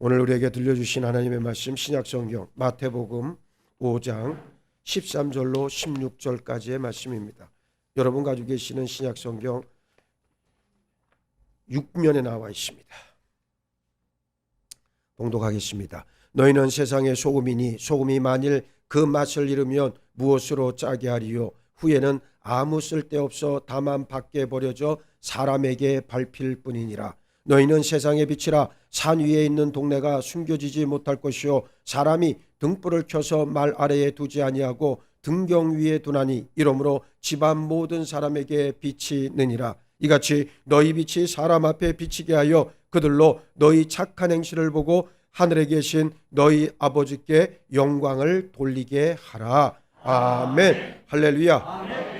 오늘 우리에게 들려주신 하나님의 말씀 신약성경 마태복음 5장 13절로 16절까지의 말씀입니다. 여러분 가지고 계시는 신약성경 6면에 나와 있습니다. 봉독하겠습니다. 너희는 세상의 소금이니 소금이 만일 그 맛을 잃으면 무엇으로 짜게 하리요? 후에는 아무 쓸데없어 다만 밖에 버려져 사람에게 밟힐 뿐이니라. 너희는 세상의 빛이라. 산 위에 있는 동네가 숨겨지지 못할 것이요 사람이 등불을 켜서 말 아래에 두지 아니하고 등경 위에 두나니 이러므로 집안 모든 사람에게 빛이 느니라. 이같이 너희 빛이 사람 앞에 비치게 하여 그들로 너희 착한 행실을 보고 하늘에 계신 너희 아버지께 영광을 돌리게 하라. 아멘. 할렐루야.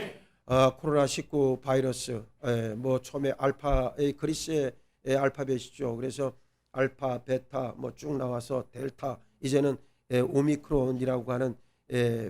코로나19 바이러스 처음에 알파의 그리스의 알파벳이죠. 그래서 알파, 베타 쭉 나와서 델타, 이제는 오미크론이라고 하는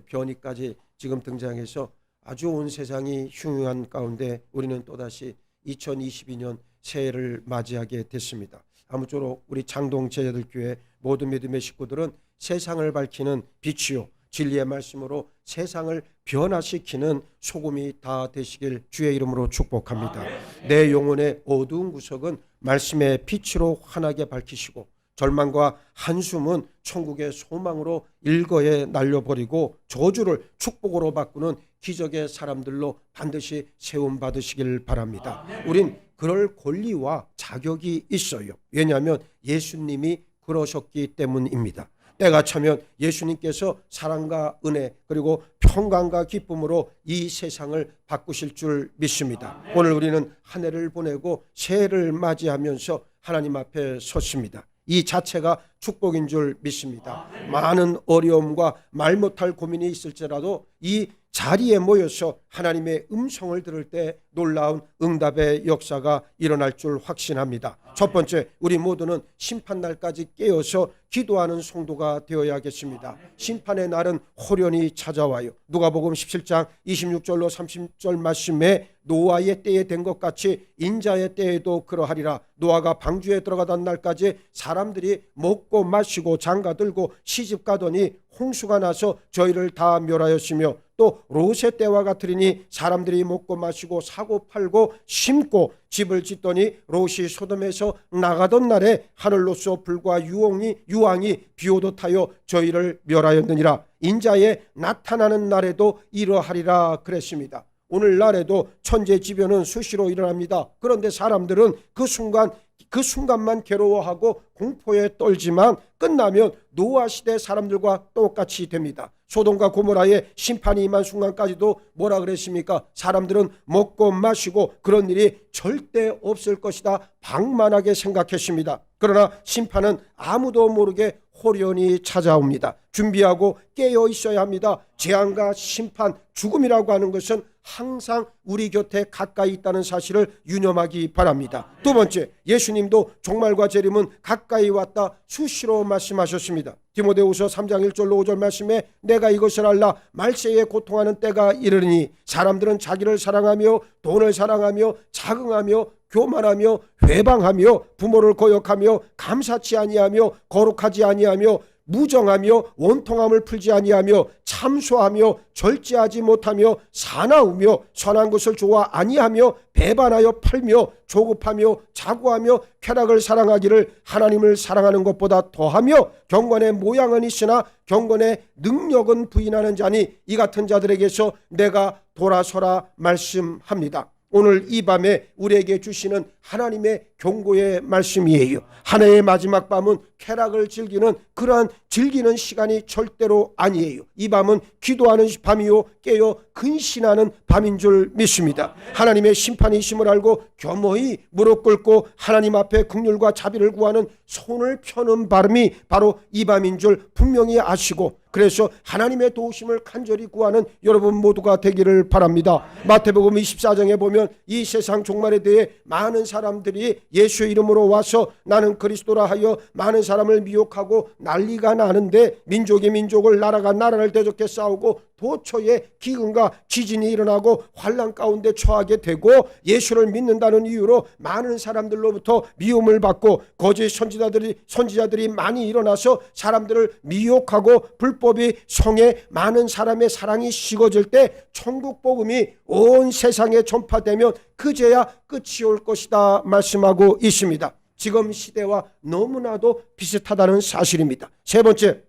변이까지 지금 등장해서 아주 온 세상이 흉흉한 가운데 우리는 또다시 2022년 새해를 맞이하게 됐습니다. 아무쪼록 우리 창동 제자들교회 모든 믿음의 식구들은 세상을 밝히는 빛이요 진리의 말씀으로 세상을 변화시키는 소금이 다 되시길 주의 이름으로 축복합니다. 내 영혼의 어두운 구석은 말씀의 빛으로 환하게 밝히시고 절망과 한숨은 천국의 소망으로 일거에 날려버리고 저주를 축복으로 바꾸는 기적의 사람들로 반드시 세움 받으시길 바랍니다. 우린 그럴 권리와 자격이 있어요. 왜냐하면 예수님이 그러셨기 때문입니다. 때가 차면 예수님께서 사랑과 은혜 그리고 평강과 기쁨으로 이 세상을 바꾸실 줄 믿습니다. 오늘 우리는 한 해를 보내고 새해를 맞이하면서 하나님 앞에 섰습니다. 이 자체가 축복인 줄 믿습니다. 많은 어려움과 말 못할 고민이 있을지라도 이 자리에 모여서 하나님의 음성을 들을 때 놀라운 응답의 역사가 일어날 줄 확신합니다. 첫 번째, 우리 모두는 심판날까지 깨어서 기도하는 성도가 되어야겠습니다. 심판의 날은 호련히 찾아와요. 누가복음 17장 26절로 30절 말씀에 노아의 때에 된 것 같이 인자의 때에도 그러하리라. 노아가 방주에 들어가던 날까지 사람들이 먹고 마시고 장가들고 시집가더니 홍수가 나서 저희를 다 멸하였으며 또 롯의 때와 같으리니 사람들이 먹고 마시고 사고 팔고 심고 집을 짓더니 롯이 소돔에서 나가던 날에 하늘로서 불과 유황이 비오듯 하여 저희를 멸하였느니라. 인자의 나타나는 날에도 이러하리라 그랬습니다. 오늘날에도 천재지변은 수시로 일어납니다. 그런데 사람들은 그 순간만 괴로워하고 공포에 떨지만 끝나면 노아 시대 사람들과 똑같이 됩니다. 소돔과 고모라의 심판이 임한 순간까지도 뭐라 그랬습니까? 사람들은 먹고 마시고 그런 일이 절대 없을 것이다 방만하게 생각했습니다. 그러나 심판은 아무도 모르게 호련히 찾아옵니다. 준비하고 깨어 있어야 합니다. 재앙과 심판, 죽음이라고 하는 것은 항상 우리 곁에 가까이 있다는 사실을 유념하기 바랍니다. 두 번째, 예수님도 종말과 재림은 가까이 왔다 수시로 말씀하셨습니다. 디모데후서 3장 1절로 5절 말씀에 내가 이것을 알라 말세에 고통하는 때가 이르니 사람들은 자기를 사랑하며 돈을 사랑하며 자긍하며 교만하며 회방하며 부모를 거역하며 감사치 아니하며 거룩하지 아니하며 무정하며 원통함을 풀지 아니하며 참소하며 절제하지 못하며 사나우며 선한 것을 좋아 아니하며 배반하여 팔며 조급하며 자고하며 쾌락을 사랑하기를 하나님을 사랑하는 것보다 더하며 경건의 모양은 있으나 경건의 능력은 부인하는 자니 이 같은 자들에게서 내가 돌아서라 말씀합니다. 오늘 이 밤에 우리에게 주시는 하나님의 경고의 말씀이에요. 한 해의 마지막 밤은 쾌락을 즐기는 그러한 즐기는 시간이 절대로 아니에요. 이 밤은 기도하는 밤이요 깨어 근신하는 밤인 줄 믿습니다. 하나님의 심판이 있음을 알고 겸허히 무릎 꿇고 하나님 앞에 긍휼과 자비를 구하는 손을 펴는 밤이 바로 이 밤인 줄 분명히 아시고 그래서 하나님의 도우심을 간절히 구하는 여러분 모두가 되기를 바랍니다. 마태복음 24장에 보면 이 세상 종말에 대해 많은 사람들이 예수의 이름으로 와서 나는 그리스도라 하여 많은 사람을 미혹하고 난리가 나는데 민족이 민족을 나라가 나라를 대적해 싸우고 도처에 기근과 지진이 일어나고 환난 가운데 처하게 되고 예수를 믿는다는 이유로 많은 사람들로부터 미움을 받고 거짓 선지자들이 많이 일어나서 사람들을 미혹하고 불법이 성에 많은 사람의 사랑이 식어질 때 천국 복음이 온 세상에 전파되면 그제야 끝이 올 것이다 말씀하고 있습니다. 지금 시대와 너무나도 비슷하다는 사실입니다. 세 번째,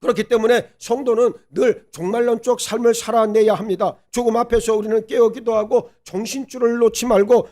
그렇기 때문에 성도는 늘 종말론적 삶을 살아내야 합니다. 죽음 앞에서 우리는 깨어 기도하고 정신줄을 놓지 말고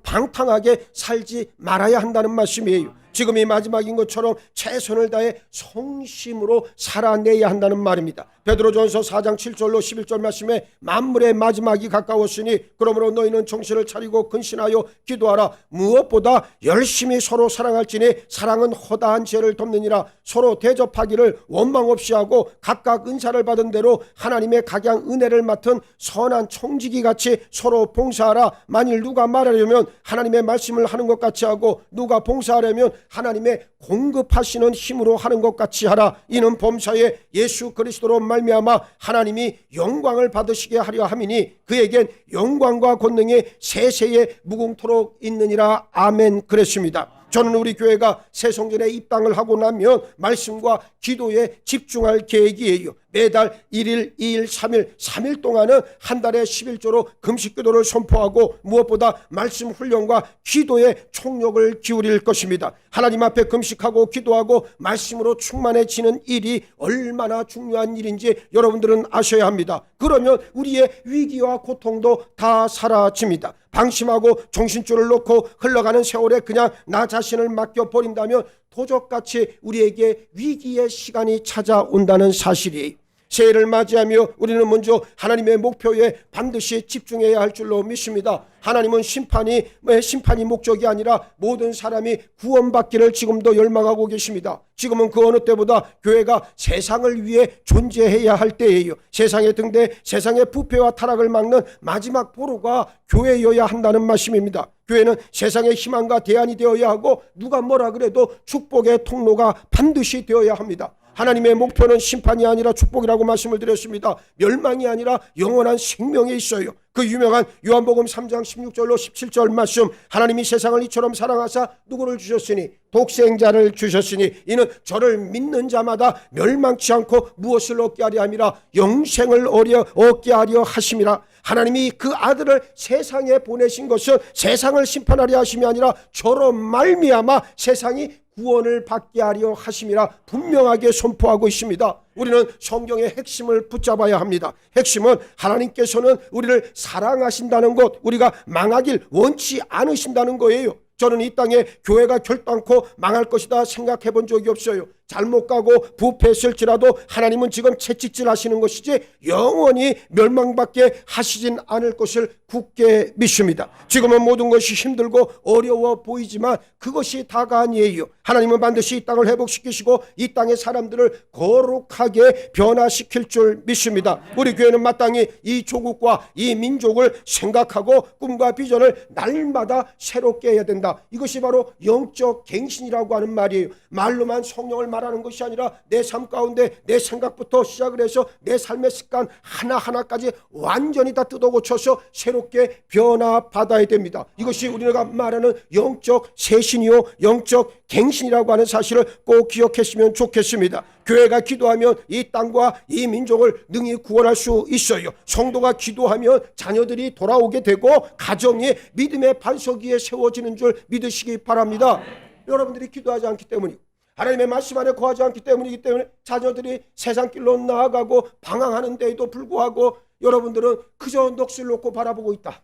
방탕하게 살지 말아야 한다는 말씀이에요. 지금이 마지막인 것처럼 최선을 다해 성심으로 살아내야 한다는 말입니다. 베드로전서 4장 7절로 11절 말씀에 만물의 마지막이 가까웠으니 그러므로 너희는 정신을 차리고 근신하여 기도하라. 무엇보다 열심히 서로 사랑할지니 사랑은 허다한 죄를 덮느니라. 서로 대접하기를 원망 없이 하고 각각 은사를 받은 대로 하나님의 각양 은혜를 맡은 선한 청지기 같이 서로 봉사하라. 만일 누가 말하려면 하나님의 말씀을 하는 것 같이 하고 누가 봉사하려면 하나님의 공급하시는 힘으로 하는 것 같이 하라. 이는 범사에 예수 그리스도로 말미암아 하나님이 영광을 받으시게 하려 함이니 그에겐 영광과 권능이 세세에 무궁토록 있느니라. 아멘. 그랬습니다. 저는 우리 교회가 새성전에 입당을 하고 나면 말씀과 기도에 집중할 계획이에요. 매달 1일, 2일, 3일 동안은 한 달에 11조로 금식기도를 선포하고 무엇보다 말씀 훈련과 기도에 총력을 기울일 것입니다. 하나님 앞에 금식하고 기도하고 말씀으로 충만해지는 일이 얼마나 중요한 일인지 여러분들은 아셔야 합니다. 그러면 우리의 위기와 고통도 다 사라집니다. 방심하고 정신줄을 놓고 흘러가는 세월에 그냥 나 자신을 맡겨버린다면 도적같이 우리에게 위기의 시간이 찾아온다는 사실이에요. 새해를 맞이하며 우리는 먼저 하나님의 목표에 반드시 집중해야 할 줄로 믿습니다. 하나님은 심판이 목적이 아니라 모든 사람이 구원받기를 지금도 열망하고 계십니다. 지금은 그 어느 때보다 교회가 세상을 위해 존재해야 할 때예요. 세상의 등대, 세상의 부패와 타락을 막는 마지막 보루가 교회여야 한다는 말씀입니다. 교회는 세상의 희망과 대안이 되어야 하고 누가 뭐라 그래도 축복의 통로가 반드시 되어야 합니다. 하나님의 목표는 심판이 아니라 축복이라고 말씀을 드렸습니다. 멸망이 아니라 영원한 생명에 있어요. 그 유명한 요한복음 3장 16절로 17절 말씀, 하나님이 세상을 이처럼 사랑하사 누구를 주셨으니 독생자를 주셨으니 이는 저를 믿는 자마다 멸망치 않고 무엇을 얻게 하려 함이라 영생을 얻게 하려 하심이라. 하나님이 그 아들을 세상에 보내신 것은 세상을 심판하려 하심이 아니라 저로 말미암아 세상이 구원을 받게 하려 하심이라 분명하게 선포하고 있습니다. 우리는 성경의 핵심을 붙잡아야 합니다. 핵심은 하나님께서는 우리를 사랑하신다는 것, 우리가 망하길 원치 않으신다는 거예요. 저는 이 땅에 교회가 결단코 망할 것이다 생각해 본 적이 없어요. 잘못 가고 부패했을지라도 하나님은 지금 채찍질 하시는 것이지 영원히 멸망받게 하시진 않을 것을 굳게 믿습니다. 지금은 모든 것이 힘들고 어려워 보이지만 그것이 다가 아니에요. 하나님은 반드시 이 땅을 회복시키시고 이 땅의 사람들을 거룩하게 변화시킬 줄 믿습니다. 우리 교회는 마땅히 이 조국과 이 민족을 생각하고 꿈과 비전을 날마다 새롭게 해야 된다. 이것이 바로 영적 갱신이라고 하는 말이에요. 말로만 성령을 말하는 것이 아니라 내 삶 가운데 내 생각부터 시작을 해서 내 삶의 습관 하나하나까지 완전히 다 뜯어 고쳐서 새롭게 변화받아야 됩니다. 이것이 우리가 말하는 영적 쇄신이요 영적 갱신이라고 하는 사실을 꼭 기억했으면 좋겠습니다. 교회가 기도하면 이 땅과 이 민족을 능히 구원할 수 있어요. 성도가 기도하면 자녀들이 돌아오게 되고 가정이 믿음의 반석 위에 세워지는 줄 믿으시기 바랍니다. 여러분들이 기도하지 않기 때문이고 하나님의 말씀 안에 거하지 않기 때문이기 때문에 자녀들이 세상 길로 나아가고 방황하는 데에도 불구하고 여러분들은 그저 넋을 놓고 바라보고 있다.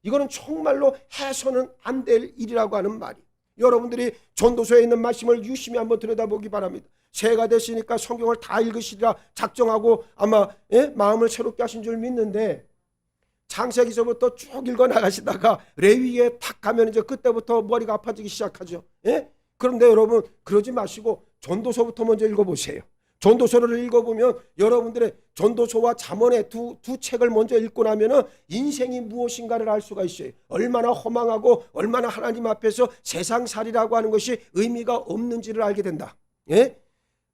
이거는 정말로 해서는 안 될 일이라고 하는 말이. 여러분들이 전도서에 있는 말씀을 유심히 한번 들여다보기 바랍니다. 새해가 됐으니까 성경을 다 읽으시리라 작정하고 아마 마음을 새롭게 하신 줄 믿는데 창세기서부터 쭉 읽어 나가시다가 레위기에 탁 가면 이제 그때부터 머리가 아파지기 시작하죠. 그런데 여러분 그러지 마시고 전도서부터 먼저 읽어보세요. 전도서를 읽어보면 여러분들의 전도서와 잠언의 두 책을 먼저 읽고 나면은 인생이 무엇인가를 알 수가 있어요. 얼마나 허망하고 얼마나 하나님 앞에서 세상살이라고 하는 것이 의미가 없는지를 알게 된다.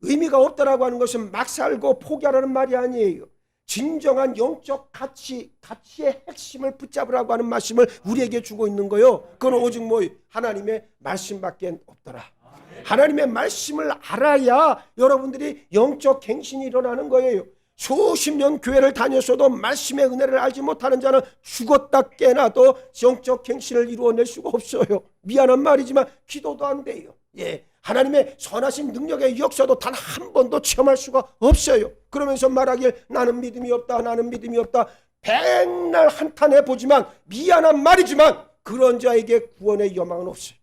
의미가 없다라고 하는 것은 막 살고 포기하라는 말이 아니에요. 진정한 영적 가치의 핵심을 붙잡으라고 하는 말씀을 우리에게 주고 있는 거예요. 그건 오직 하나님의 말씀밖에 없더라. 하나님의 말씀을 알아야 여러분들이 영적 갱신이 일어나는 거예요. 수십 년 교회를 다녔어도 말씀의 은혜를 알지 못하는 자는 죽었다 깨나도 영적 갱신을 이루어낼 수가 없어요. 미안한 말이지만 기도도 안 돼요. 하나님의 선하신 능력의 역사도 단 한 번도 체험할 수가 없어요. 그러면서 말하길 나는 믿음이 없다, 나는 믿음이 없다. 백날 한탄해 보지만 미안한 말이지만 그런 자에게 구원의 여망은 없어요.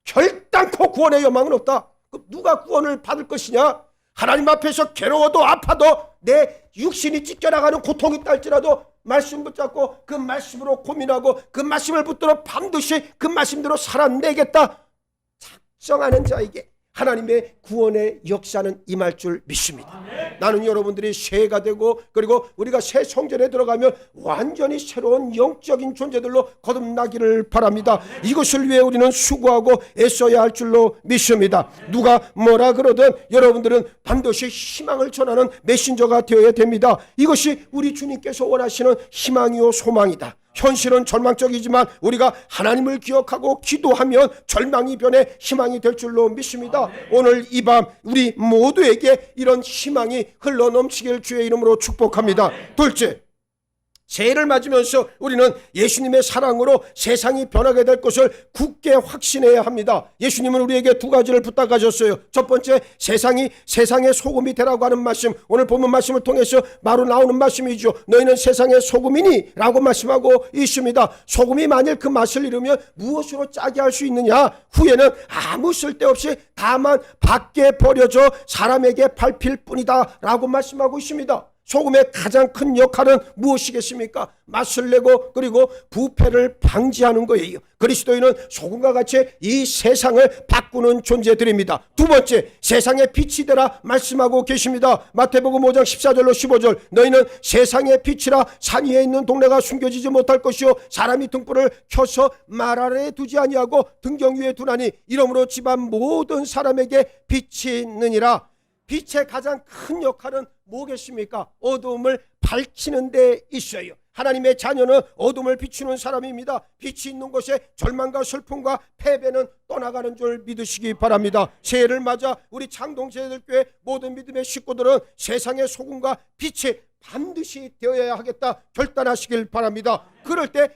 결단코 구원의 여망은 없다. 누가 구원을 받을 것이냐? 하나님 앞에서 괴로워도 아파도 내 육신이 찢겨나가는 고통이 있다 할지라도 말씀 붙잡고 그 말씀으로 고민하고 그 말씀을 붙들어 반드시 그 말씀대로 살아내겠다 작정하는 자에게 하나님의 구원의 역사는 임할 줄 믿습니다. 나는 여러분들이 새해가 되고 그리고 우리가 새 성전에 들어가면 완전히 새로운 영적인 존재들로 거듭나기를 바랍니다. 이것을 위해 우리는 수고하고 애써야 할 줄로 믿습니다. 누가 뭐라 그러든 여러분들은 반드시 희망을 전하는 메신저가 되어야 됩니다. 이것이 우리 주님께서 원하시는 희망이요 소망이다. 현실은 절망적이지만 우리가 하나님을 기억하고 기도하면 절망이 변해 희망이 될 줄로 믿습니다. 오늘 이 밤 우리 모두에게 이런 희망이 흘러넘치길 주의 이름으로 축복합니다. 둘째, 새해를 맞으면서 우리는 예수님의 사랑으로 세상이 변하게 될 것을 굳게 확신해야 합니다. 예수님은 우리에게 두 가지를 부탁하셨어요. 첫 번째, 세상의 소금이 되라고 하는 말씀, 오늘 본문 말씀을 통해서 바로 나오는 말씀이죠. 너희는 세상의 소금이니 라고 말씀하고 있습니다. 소금이 만일 그 맛을 잃으면 무엇으로 짜게 할 수 있느냐? 후에는 아무 쓸데없이 다만 밖에 버려져 사람에게 밟힐 뿐이다 라고 말씀하고 있습니다. 소금의 가장 큰 역할은 무엇이겠습니까? 맛을 내고 그리고 부패를 방지하는 거예요. 그리스도인은 소금과 같이 이 세상을 바꾸는 존재들입니다. 두 번째, 세상의 빛이 되라 말씀하고 계십니다. 마태복음 5장 14절로 15절, 너희는 세상의 빛이라. 산 위에 있는 동네가 숨겨지지 못할 것이요 사람이 등불을 켜서 말 아래에 두지 아니하고 등경 위에 두나니 이러므로 집안 모든 사람에게 빛이 있느니라. 빛의 가장 큰 역할은 뭐겠습니까? 어두움을 밝히는 데 있어요. 하나님의 자녀는 어둠을 비추는 사람입니다. 빛이 있는 곳에 절망과 슬픔과 패배는 떠나가는 줄 믿으시기 바랍니다. 새해를 맞아 우리 창동제일교회 모든 믿음의 식구들은 세상의 소금과 빛이 반드시 되어야 하겠다 결단하시길 바랍니다. 그럴 때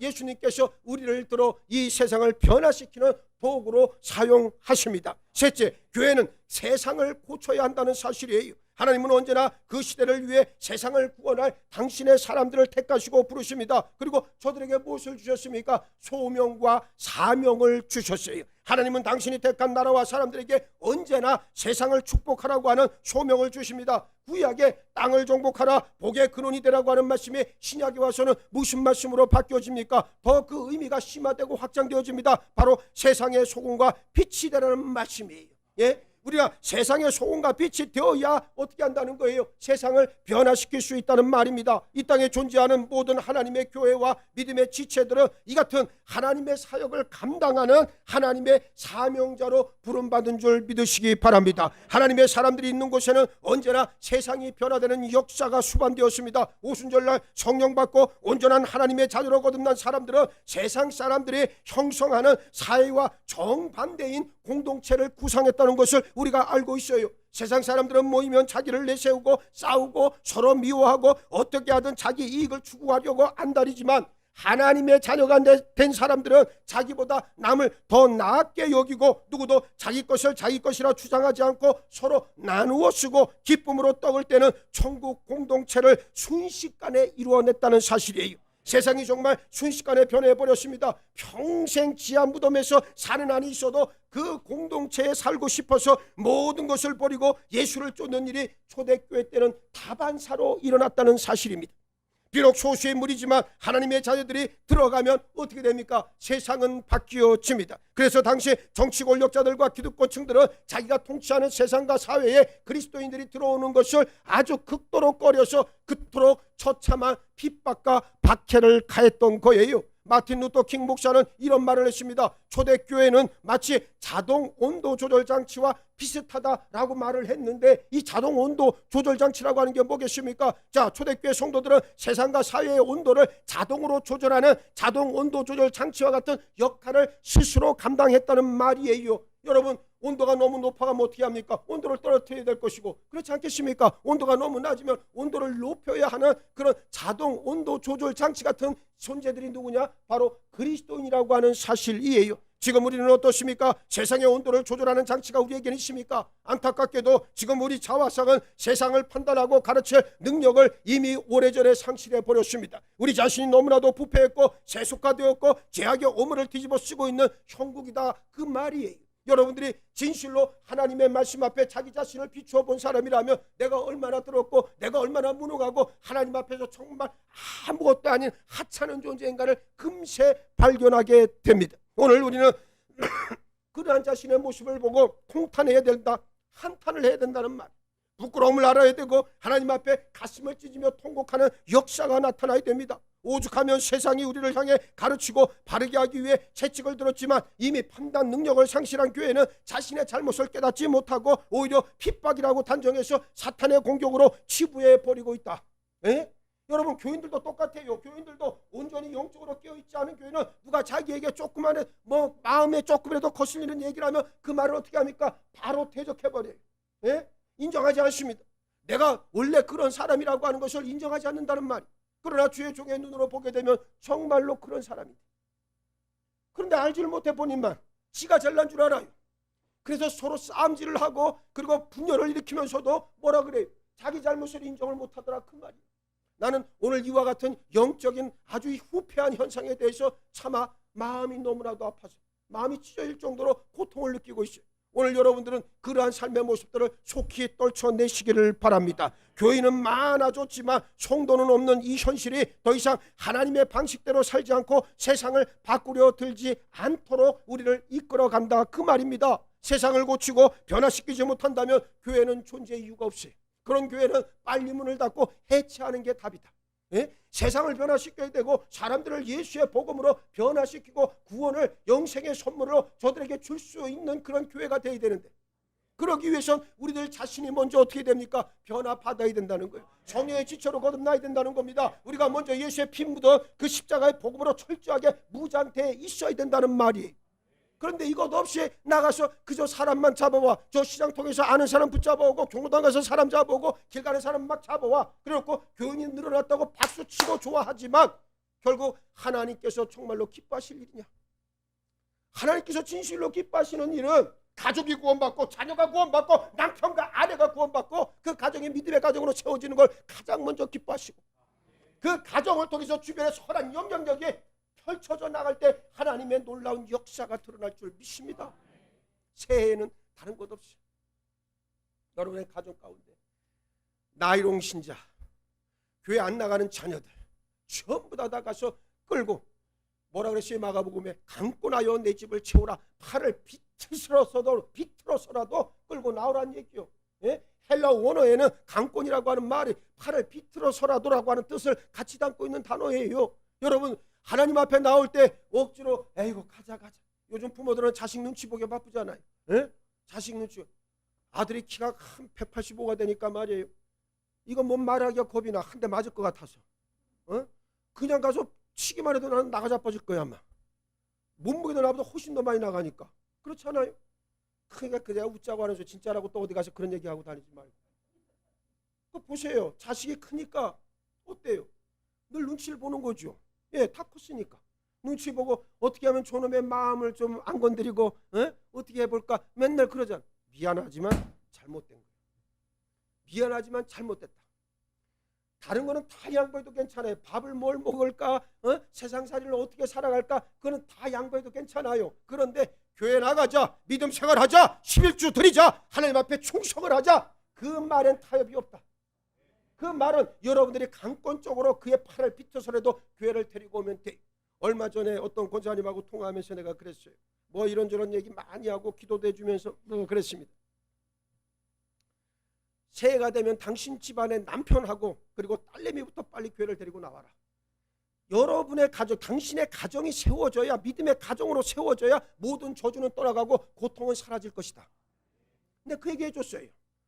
예수님께서 우리를 들어 이 세상을 변화시키는 도구로 사용하십니다. 셋째, 교회는 세상을 고쳐야 한다는 사실이에요. 하나님은 언제나 그 시대를 위해 세상을 구원할 당신의 사람들을 택하시고 부르십니다. 그리고 저들에게 무엇을 주셨습니까? 소명과 사명을 주셨어요. 하나님은 당신이 택한 나라와 사람들에게 언제나 세상을 축복하라고 하는 소명을 주십니다. 구약에 땅을 정복하라 복의 근원이 되라고 하는 말씀이 신약에 와서는 무슨 말씀으로 바뀌어집니까? 더 그 의미가 심화되고 확장되어집니다. 바로 세상의 소금과 빛이 되라는 말씀이에요. 우리가 세상의 소금과 빛이 되어야 어떻게 한다는 거예요? 세상을 변화시킬 수 있다는 말입니다. 이 땅에 존재하는 모든 하나님의 교회와 믿음의 지체들은 이 같은 하나님의 사역을 감당하는 하나님의 사명자로 부름받은 줄 믿으시기 바랍니다. 하나님의 사람들이 있는 곳에는 언제나 세상이 변화되는 역사가 수반되었습니다. 오순절날 성령 받고 온전한 하나님의 자녀로 거듭난 사람들은 세상 사람들이 형성하는 사회와 정반대인 공동체를 구성했다는 것을 우리가 알고 있어요. 세상 사람들은 모이면 자기를 내세우고 싸우고 서로 미워하고 어떻게 하든 자기 이익을 추구하려고 안달이지만 하나님의 자녀가 된 사람들은 자기보다 남을 더 나았게 여기고 누구도 자기 것을 자기 것이라 주장하지 않고 서로 나누어 쓰고 기쁨으로 떡을 떼는 천국 공동체를 순식간에 이루어냈다는 사실이에요. 세상이 정말 순식간에 변해버렸습니다. 평생 지하 무덤에서 사는 한이 있어도 그 공동체에 살고 싶어서 모든 것을 버리고 예수를 쫓는 일이 초대교회 때는 다반사로 일어났다는 사실입니다. 비록 소수의 무리지만 하나님의 자녀들이 들어가면 어떻게 됩니까? 세상은 바뀌어집니다. 그래서 당시 정치 권력자들과 기득권층들은 자기가 통치하는 세상과 사회에 그리스도인들이 들어오는 것을 아주 극도로 꺼려서 그토록 처참한 핍박과 박해를 가했던 거예요. 마틴 루터 킹 목사는 이런 말을 했습니다. 초대교회는 마치 자동 온도 조절 장치와 비슷하다라고 말을 했는데, 이 자동 온도 조절 장치라고 하는 게 뭐겠습니까? 자, 초대교회 성도들은 세상과 사회의 온도를 자동으로 조절하는 자동 온도 조절 장치와 같은 역할을 스스로 감당했다는 말이에요. 여러분, 온도가 너무 높아가면 어떻게 합니까? 온도를 떨어뜨려야 될 것이고, 그렇지 않겠습니까? 온도가 너무 낮으면 온도를 높여야 하는 그런 자동 온도 조절 장치 같은 존재들이 누구냐? 바로 그리스도인이라고 하는 사실이에요. 지금 우리는 어떻습니까? 세상의 온도를 조절하는 장치가 우리에게는 있습니까? 안타깝게도 지금 우리 자화상은 세상을 판단하고 가르칠 능력을 이미 오래전에 상실해 버렸습니다. 우리 자신이 너무나도 부패했고 세속화되었고 죄악의 오물을 뒤집어 쓰고 있는 형국이다, 그 말이에요. 여러분들이 진실로 하나님의 말씀 앞에 자기 자신을 비추어 본 사람이라면 내가 얼마나 더럽고 내가 얼마나 무능하고 하나님 앞에서 정말 아무것도 아닌 하찮은 존재인가를 금세 발견하게 됩니다. 오늘 우리는 그러한 자신의 모습을 보고 통탄해야 된다, 한탄을 해야 된다는 말, 부끄러움을 알아야 되고 하나님 앞에 가슴을 찢으며 통곡하는 역사가 나타나야 됩니다. 오죽하면 세상이 우리를 향해 가르치고 바르게 하기 위해 채찍을 들었지만 이미 판단 능력을 상실한 교회는 자신의 잘못을 깨닫지 못하고 오히려 핍박이라고 단정해서 사탄의 공격으로 치부해 버리고 있다. 에? 여러분, 교인들도 똑같아요. 교인들도 온전히 영적으로 깨어있지 않은 교인은 누가 자기에게 조그만 마음에 조금이라도 거슬리는 얘기를 하면 그 말을 어떻게 합니까? 바로 대적해버려요. 에? 인정하지 않습니다. 내가 원래 그런 사람이라고 하는 것을 인정하지 않는다는 말이. 그러나 주의 종의 눈으로 보게 되면 정말로 그런 사람이다. 그런데 알지를 못해 본인만 지가 잘난 줄 알아요. 그래서 서로 싸움질을 하고 그리고 분열을 일으키면서도 뭐라 그래요? 자기 잘못을 인정을 못하더라, 그 말이에요. 나는 오늘 이와 같은 영적인 아주 후패한 현상에 대해서 차마 마음이 너무나도 아파서 마음이 찢어질 정도로 고통을 느끼고 있어요. 오늘 여러분들은 그러한 삶의 모습들을 속히 떨쳐내시기를 바랍니다. 교인은 많아졌지만 성도는 없는 이 현실이 더 이상 하나님의 방식대로 살지 않고 세상을 바꾸려 들지 않도록 우리를 이끌어간다, 그 말입니다. 세상을 고치고 변화시키지 못한다면 교회는 존재의 이유가 없어요. 그런 교회는 빨리 문을 닫고 해체하는 게 답이다. 예? 세상을 변화시켜야 되고 사람들을 예수의 복음으로 변화시키고 구원을 영생의 선물로 저들에게 줄 수 있는 그런 교회가 되어야 되는데, 그러기 위해선 우리들 자신이 먼저 어떻게 됩니까? 변화받아야 된다는 거예요. 성령의 지체로 거듭나야 된다는 겁니다. 우리가 먼저 예수의 피 묻은 그 십자가의 복음으로 철저하게 무장되어 있어야 된다는 말이에요. 그런데 이것 없이 나가서 그저 사람만 잡아와, 저 시장 통해서 아는 사람 붙잡아오고 경로당 가서 사람 잡아오고 길 가는 사람 막 잡아와, 그래놓고 교인이 늘어났다고 박수치고 좋아하지만 결국 하나님께서 정말로 기뻐하실 일이냐? 하나님께서 진실로 기뻐하시는 일은 가족이 구원받고 자녀가 구원받고 남편과 아내가 구원받고 그 가정이 믿음의 가정으로 채워지는 걸 가장 먼저 기뻐하시고, 그 가정을 통해서 주변에 선한 영향력이 펼쳐져 나갈 때 하나님의 놀라운 역사가 드러날 줄 믿습니다. 새해에는 다른 것 없이 여러분의 가정 가운데 나이롱 신자, 교회 안 나가는 자녀들 전부 다 가서 끌고, 뭐라 그랬어요? 마가복음에 강권하여 내 집을 채우라. 팔을 비틀어서라도 끌고 나오라는 얘기요. 예? 헬라 원어에는 강권이라고 하는 말이 팔을 비틀어서라도라고 하는 뜻을 같이 담고 있는 단어예요. 여러분, 하나님 앞에 나올 때 억지로 에이고 가자. 요즘 부모들은 자식 눈치 보기 바쁘잖아요. 에? 자식 눈치. 아들이 키가 한 185가 되니까 말이에요. 이거 뭐 말하기가 겁이 나. 한 대 맞을 것 같아서. 그냥 가서 치기만 해도 나는 나가 자빠질 거야 아마. 몸무게도 나보다 훨씬 더 많이 나가니까. 그렇잖아요. 그러니까 그냥 웃자고 하면서 진짜라고 또 어디 가서 그런 얘기하고 다니지 말고. 그거 보세요. 자식이 크니까 어때요? 늘 눈치를 보는 거죠. 예, 다 컸으니까 눈치 보고 어떻게 하면 저놈의 마음을 좀 안 건드리고 어떻게 해볼까 맨날 그러잖아. 미안하지만 잘못된 거야. 미안하지만 잘못됐다. 다른 거는 다 양보해도 괜찮아요. 밥을 뭘 먹을까, 세상살이를 어떻게 살아갈까, 그거는 다 양보해도 괜찮아요. 그런데 교회 나가자, 믿음 생활하자, 11주 드리자, 하나님 앞에 충성을 하자, 그 말엔 타협이 없다. 그 말은 여러분들이 강권적으로 그의 팔을 비춰서라도 교회를 데리고 오면 돼. 얼마 전에 어떤 권사님하고 통화하면서 내가 그랬어요. 뭐 이런저런 얘기 많이 하고 기도도 해주면서 그랬습니다. 새해가 되면 당신 집안의 남편하고 그리고 딸내미부터 빨리 교회를 데리고 나와라. 여러분의 가정, 당신의 가정이 세워져야, 믿음의 가정으로 세워져야 모든 저주는 떠나가고 고통은 사라질 것이다. 근데 그 얘기 해줬어요.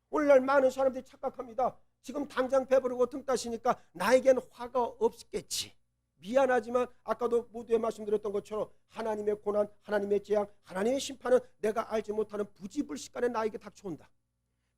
오늘날 많은 사람들이 착각합니다. 지금 당장 배부르고 등 따시니까 나에겐 화가 없겠지. 미안하지만 아까도 모두에 말씀드렸던 것처럼 하나님의 고난, 하나님의 재앙, 하나님의 심판은 내가 알지 못하는 부지불식간에 나에게 닥쳐온다.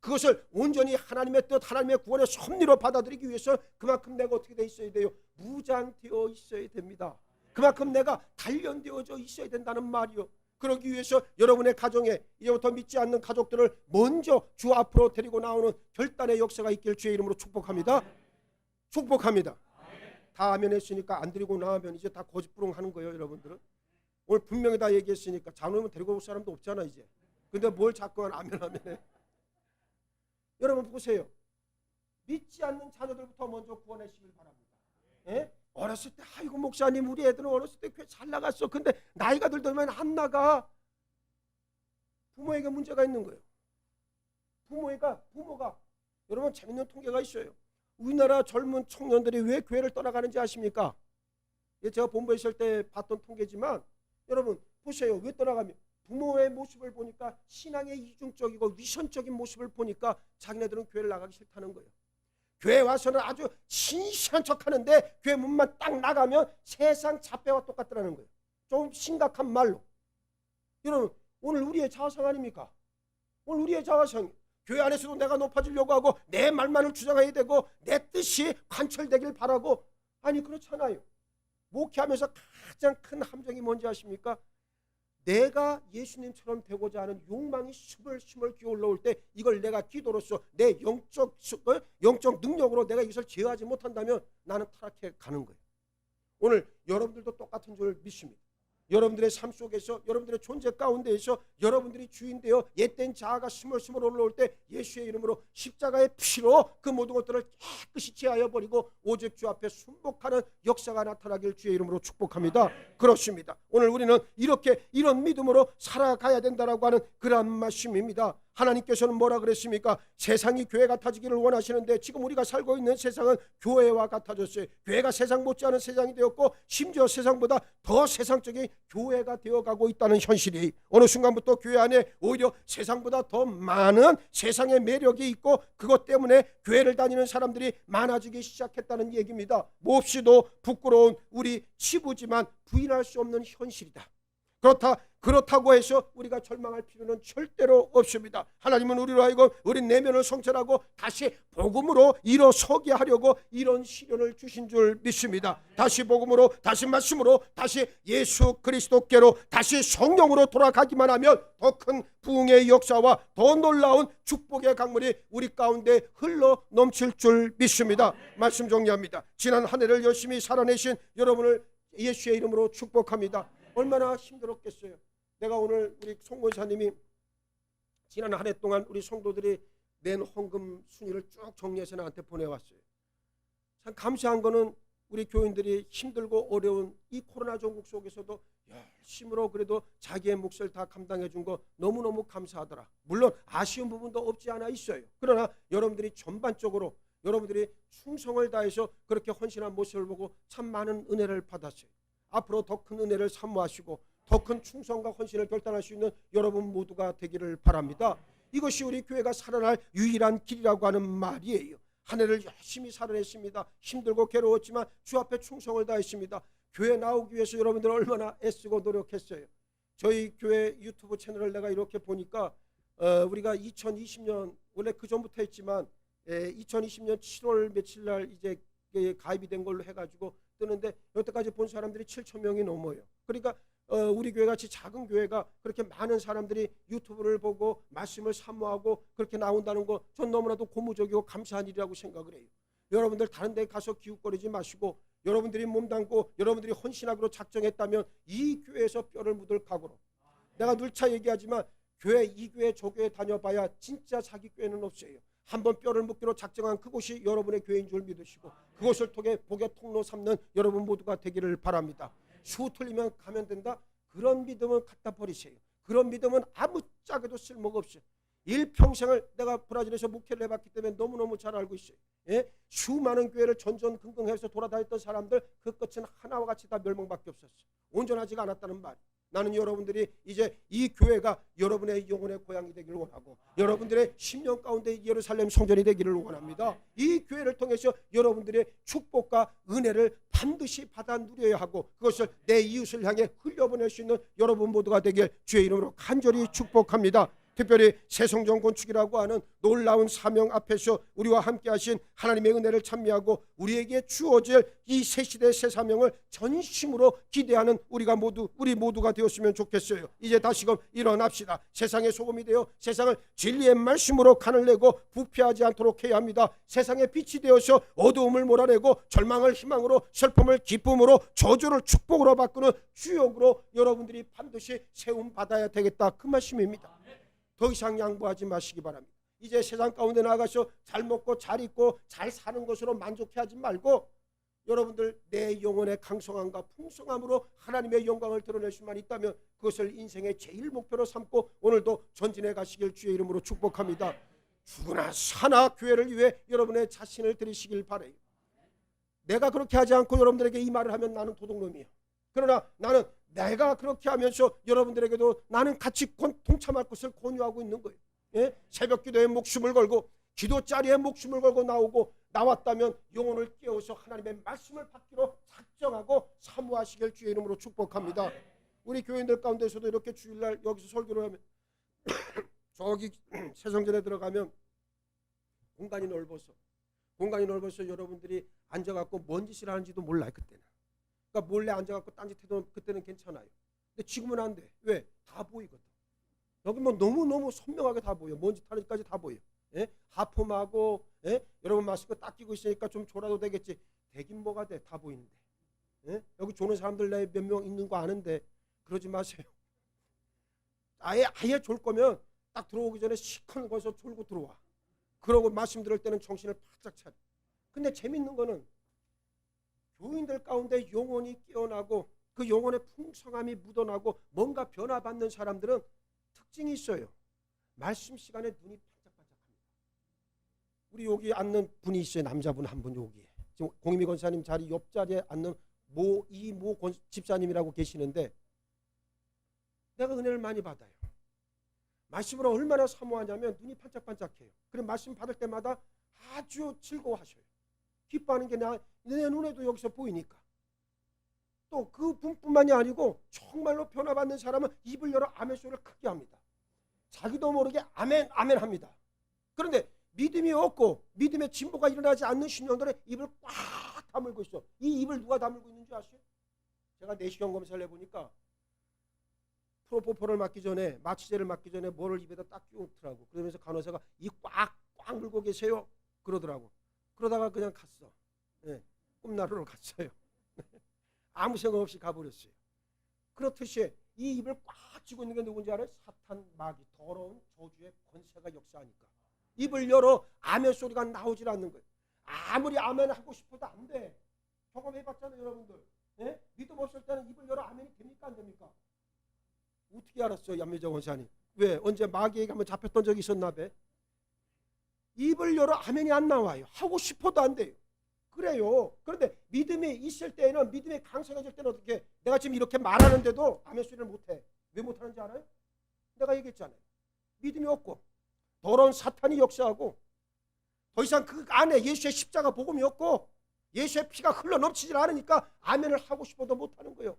그것을 온전히 하나님의 뜻, 하나님의 구원의 섭리로 받아들이기 위해서 그만큼 내가 어떻게 돼 있어야 돼요? 무장되어 있어야 됩니다. 그만큼 내가 단련되어져 있어야 된다는 말이요. 그러기 위해서 여러분의 가정에 이제부터 믿지 않는 가족들을 먼저 주 앞으로 데리고 나오는 결단의 역사가 있길 주의 이름으로 축복합니다. 축복합니다. 다 아멘 했으니까 안 데리고 나오면 이제 다 거짓부렁 하는 거예요. 여러분들은 오늘 분명히 다 얘기했으니까 장로님은 데리고 올 사람도 없잖아 이제. 근데 뭘 자꾸만 아멘 해. 여러분 보세요. 믿지 않는 자녀들부터 먼저 구원하시길 바랍니다. 예? 어렸을 때 아이고 목사님 우리 애들은 어렸을 때 꽤 잘 나갔어. 근데 나이가 들면 안 나가. 부모에게 문제가 있는 거예요. 부모가 여러분 재밌는 통계가 있어요. 우리나라 젊은 청년들이 왜 교회를 떠나가는지 아십니까? 제가 본부에 있을 때 봤던 통계지만 여러분 보세요. 왜 떠나가면 부모의 모습을 보니까 신앙의 이중적이고 위선적인 모습을 보니까 자기네들은 교회를 나가기 싫다는 거예요. 교회 와서는 아주 신실한 척하는데 교회 문만 딱 나가면 세상 잡배와 똑같더라는 거예요. 좀 심각한 말로. 여러분 오늘 우리의 자화상 아닙니까? 오늘 우리의 자화상. 교회 안에서도 내가 높아지려고 하고 내 말만을 주장해야 되고 내 뜻이 관철되길 바라고. 아니 그렇잖아요. 목회하면서 가장 큰 함정이 뭔지 아십니까? 내가 예수님처럼 되고자 하는 욕망이 스멀스멀 기어올라올 때 이걸 내가 기도로서 내 영적 능력으로 내가 이것을 제어하지 못한다면 나는 타락해 가는 거예요. 오늘 여러분들도 똑같은 줄 믿습니다. 여러분들의 삶 속에서 여러분들의 존재 가운데에서 여러분들이 주인되어 옛된 자아가 스멀스멀 올라올 때 예수의 이름으로 십자가의 피로 그 모든 것들을 깨끗이 제하여 버리고 오직 주 앞에 순복하는 역사가 나타나길 주의 이름으로 축복합니다. 그렇습니다. 오늘 우리는 이런 믿음으로 살아가야 된다라고 하는 그러한 말씀입니다. 하나님께서는 뭐라 그랬습니까? 세상이 교회 같아지기를 원하시는데 지금 우리가 살고 있는 세상은 교회와 같아졌어요. 교회가 세상 못지않은 세상이 되었고 심지어 세상보다 더 세상적인 교회가 되어가고 있다는 현실이 어느 순간부터 교회 안에 오히려 세상보다 더 많은 세상의 매력이 있고 그것 때문에 교회를 다니는 사람들이 많아지기 시작했다는 얘기입니다. 몹시도 부끄러운 우리 치부지만 부인할 수 없는 현실이다. 그렇다고 해서 우리가 절망할 필요는 절대로 없습니다. 하나님은 우리로 하여금 우리 내면을 성찰하고 다시 복음으로 일어서게 하려고 이런 시련을 주신 줄 믿습니다. 다시 복음으로, 다시 말씀으로, 다시 예수 그리스도께로, 다시 성령으로 돌아가기만 하면 더 큰 부흥의 역사와 더 놀라운 축복의 강물이 우리 가운데 흘러 넘칠 줄 믿습니다. 말씀 정리합니다. 지난 한 해를 열심히 살아내신 여러분을 예수의 이름으로 축복합니다. 얼마나 힘들었겠어요. 내가 오늘 우리 송 권사님이 지난 한 해 동안 우리 성도들이 낸 헌금 순위를 쭉 정리해서 나한테 보내왔어요. 참 감사한 거는 우리 교인들이 힘들고 어려운 이 코로나 전국 속에서도 열심으로 그래도 자기의 몫을 다 감당해 준 거 너무너무 감사하더라. 물론 아쉬운 부분도 없지 않아 있어요. 그러나 여러분들이 전반적으로 여러분들이 충성을 다해서 그렇게 헌신한 모습을 보고 참 많은 은혜를 받았어요. 앞으로 더 큰 은혜를 사모하시고 더 큰 충성과 헌신을 결단할 수 있는 여러분 모두가 되기를 바랍니다. 이것이 우리 교회가 살아날 유일한 길이라고 하는 말이에요. 한 해를 열심히 살아냈습니다. 힘들고 괴로웠지만 주 앞에 충성을 다했습니다. 교회 나오기 위해서 여러분들 얼마나 애쓰고 노력했어요. 저희 교회 유튜브 채널을 내가 이렇게 보니까 우리가 2020년 원래 그 전부터 했지만 2020년 7월 며칠 날 이제 가입이 된 걸로 해가지고 뜨는데 여태까지 본 사람들이 7,000명이 넘어요. 그러니까 우리 교회 같이 작은 교회가 그렇게 많은 사람들이 유튜브를 보고 말씀을 사모하고 그렇게 나온다는 거 전 너무나도 고무적이고 감사한 일이라고 생각을 해요. 여러분들 다른 데 가서 기웃거리지 마시고 여러분들이 몸담고 여러분들이 헌신하기로 작정했다면 이 교회에서 뼈를 묻을 각오로. 내가 누차 얘기하지만 이 교회 저 교회 다녀봐야 진짜 자기 교회는 없어요. 한번 뼈를 묻기로 작정한 그곳이 여러분의 교회인 줄 믿으시고 그것을 통해 복의 통로 삼는 여러분 모두가 되기를 바랍니다. 수 틀리면 가면 된다? 그런 믿음은 갖다 버리세요. 그런 믿음은 아무짝에도 쓸모가 없어요. 일평생을 내가 브라질에서 목회를 해봤기 때문에 너무너무 잘 알고 있어요. 예? 수많은 교회를 전전긍긍해서 돌아다녔던 사람들 그 끝은 하나와 같이 다 멸망밖에 없었어. 온전하지가 않았다는 말. 나는 여러분들이 이제 이 교회가 여러분의 영혼의 고향이 되기를 원하고 여러분들의 10년 가운데 예루살렘 성전이 되기를 원합니다. 이 교회를 통해서 여러분들의 축복과 은혜를 반드시 받아 누려야 하고 그것을 내 이웃을 향해 흘려보낼 수 있는 여러분 모두가 되길 주의 이름으로 간절히 축복합니다. 특별히 새 성전 건축이라고 하는 놀라운 사명 앞에서 우리와 함께 하신 하나님의 은혜를 찬미하고 우리에게 주어질 이 새 시대 새 사명을 전심으로 기대하는 우리 모두가 되었으면 좋겠어요. 이제 다시금 일어납시다. 세상의 소금이 되어 세상을 진리의 말씀으로 간을 내고 부패하지 않도록 해야 합니다. 세상의 빛이 되어서 어두움을 몰아내고 절망을 희망으로 슬픔을 기쁨으로 저주를 축복으로 바꾸는 주역으로 여러분들이 반드시 세움 받아야 되겠다. 그 말씀입니다. 더 이상 양보하지 마시기 바랍니다. 이제 세상 가운데 나가서 잘 먹고 잘 입고 잘 사는 것으로 만족해하지 말고 여러분들 내 영혼의 강성함과 풍성함으로 하나님의 영광을 드러낼 수만 있다면 그것을 인생의 제일 목표로 삼고 오늘도 전진해 가시길 주의 이름으로 축복합니다. 죽으나 사나 교회를 위해 여러분의 자신을 드리시길 바라요. 내가 그렇게 하지 않고 여러분들에게 이 말을 하면 나는 도둑놈이에요. 그러나 나는 내가 그렇게 하면서 여러분들에게도 나는 같이 동참할 것을 권유하고 있는 거예요. 예? 새벽 기도에 목숨을 걸고 기도 자리에 목숨을 걸고 나왔다면 영혼을 깨워서 하나님의 말씀을 받기로 작정하고 사모하시길 주의 이름으로 축복합니다. 우리 교인들 가운데서도 이렇게 주일날 여기서 설교를 하면 저기 새성전에 들어가면 공간이 넓어서 여러분들이 앉아갖고 뭔 짓을 하는지도 몰라요. 그때는. 그러니까 몰래 앉아갖고 딴짓해도 그때는 괜찮아요. 근데 지금은 안 돼. 왜? 다 보이거든. 여기 뭐 너무너무 선명하게 다 보여. 뭔 짓 하는지까지 다 보여. 예? 하품하고 예? 여러분 마스크 딱 끼고 있으니까 좀 졸아도 되겠지. 되긴 뭐가 돼. 다 보이는데. 예? 여기 조는 사람들 내 몇 명 있는 거 아는데 그러지 마세요. 아예 졸 거면 딱 들어오기 전에 시큰 거서 졸고 들어와. 그러고 말씀 들을 때는 정신을 바짝 차려. 근데 재밌는 거는 교인들 가운데 영혼이 깨어나고 그 영혼의 풍성함이 묻어나고 뭔가 변화받는 사람들은 특징이 있어요. 말씀 시간에 눈이 반짝반짝합니다. 우리 여기 앉는 분이 있어요. 남자분 한 분 여기에. 지금 공임이 권사님 자리 옆자리에 앉는 이모 집사님이라고 계시는데 내가 은혜를 많이 받아요. 말씀을 얼마나 사모하냐면 눈이 반짝반짝해요. 그래 말씀 받을 때마다 아주 즐거워하셔요. 기뻐하는 게 내 눈에도 여기서 보이니까. 또 그 분뿐만이 아니고 정말로 변화받는 사람은 입을 열어 아멘 소리를 크게 합니다. 자기도 모르게 아멘 아멘 합니다. 그런데 믿음이 없고 믿음의 진보가 일어나지 않는 신령들의 입을 꽉 다물고 있어. 이 입을 누가 다물고 있는지 아세요? 제가 내시경 검사를 해보니까 프로포폴을 맞기 전에 마취제를 맞기 전에 뭐를 입에다 딱 끼우더라고. 그러면서 간호사가 입 꽉 물고 계세요 그러더라고. 그러다가 그냥 갔어. 예, 꿈나루로 갔어요. 아무 생각 없이 가버렸어요. 그렇듯이 이 입을 꽉 쥐고 있는 게 누군지 알아요? 사탄, 마귀, 더러운 저주의 권세가 역사하니까 입을 열어 아멘 소리가 나오질 않는 거예요. 아무리 아멘 하고 싶어도 안 돼. 경험해봤잖아요 여러분들. 예? 믿음 없을 때는 입을 열어 아멘이 됩니까 안 됩니까? 어떻게 알았어요 양미정 원사님? 왜? 언제 마귀에게 한번 잡혔던 적이 있었나 봐. 입을 열어 아멘이 안 나와요. 하고 싶어도 안 돼요. 그래요. 그런데 믿음이 있을 때는 믿음이 강성해질 때는 어떻게 내가 지금 이렇게 말하는데도 아멘 소리를 못해. 왜 못하는지 알아요? 내가 얘기했잖아요. 믿음이 없고 더러운 사탄이 역사하고 더 이상 그 안에 예수의 십자가 복음이 없고 예수의 피가 흘러넘치질 않으니까 아멘을 하고 싶어도 못하는 거예요.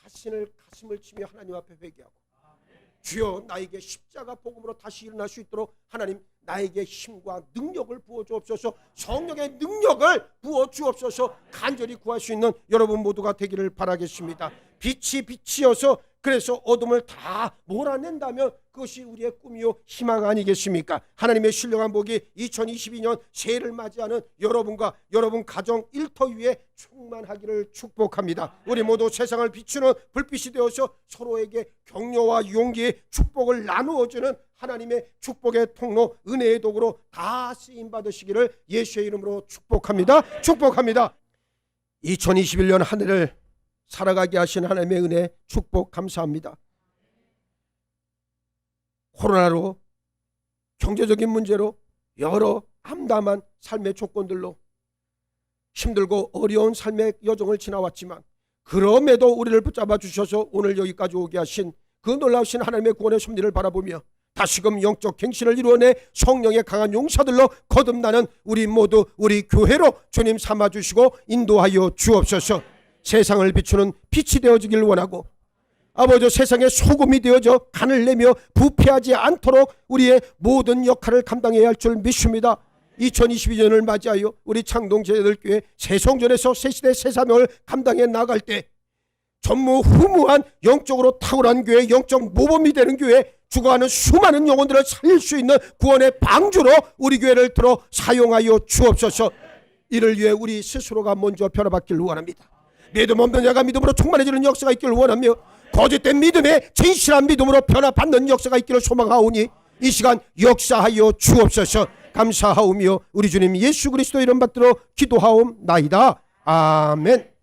자신을 가슴을 치며 하나님 앞에 회개하고 주여 나에게 십자가 복음으로 다시 일어날 수 있도록 하나님 나에게 힘과 능력을 부어주옵소서. 성령의 능력을 부어주옵소서. 간절히 구할 수 있는 여러분 모두가 되기를 바라겠습니다. 빛이 빛이어서 그래서 어둠을 다 몰아낸다면 그것이 우리의 꿈이요 희망 아니겠습니까? 하나님의 신령한 복이 2022년 새해를 맞이하는 여러분과 여러분 가정 일터 위에 충만하기를 축복합니다. 우리 모두 세상을 비추는 불빛이 되어서 서로에게 격려와 용기의 축복을 나누어주는 하나님의 축복의 통로 은혜의 도구로 다 쓰임 받으시기를 예수의 이름으로 축복합니다. 축복합니다. 2021년 한 해를 살아가게 하신 하나님의 은혜 축복 감사합니다. 코로나로 경제적인 문제로 여러 암담한 삶의 조건들로 힘들고 어려운 삶의 여정을 지나왔지만 그럼에도 우리를 붙잡아 주셔서 오늘 여기까지 오게 하신 그 놀라우신 하나님의 구원의 섭리를 바라보며 다시금 영적 갱신을 이루어내 성령의 강한 용사들로 거듭나는 우리 모두 우리 교회로 주님 삼아주시고 인도하여 주옵소서. 세상을 비추는 빛이 되어지길 원하고 아버지 세상의 소금이 되어져 간을 내며 부패하지 않도록 우리의 모든 역할을 감당해야 할 줄 믿습니다. 2022년을 맞이하여 우리 창동제자들교회 새성전에서 새시대 새사명을 감당해 나갈 때 전무후무한 영적으로 탁월한 교회, 영적 모범이 되는 교회, 죽어가는 수많은 영혼들을 살릴 수 있는 구원의 방주로 우리 교회를 들어 사용하여 주옵소서. 이를 위해 우리 스스로가 먼저 변화받기를 원합니다. 믿음 없는 자가 믿음으로 충만해지는 역사가 있기를 원하며 거짓된 믿음에 진실한 믿음으로 변화받는 역사가 있기를 소망하오니 이 시간 역사하여 주옵소서. 감사하오며 우리 주님 예수 그리스도 이름 받들어 기도하옵나이다. 아멘.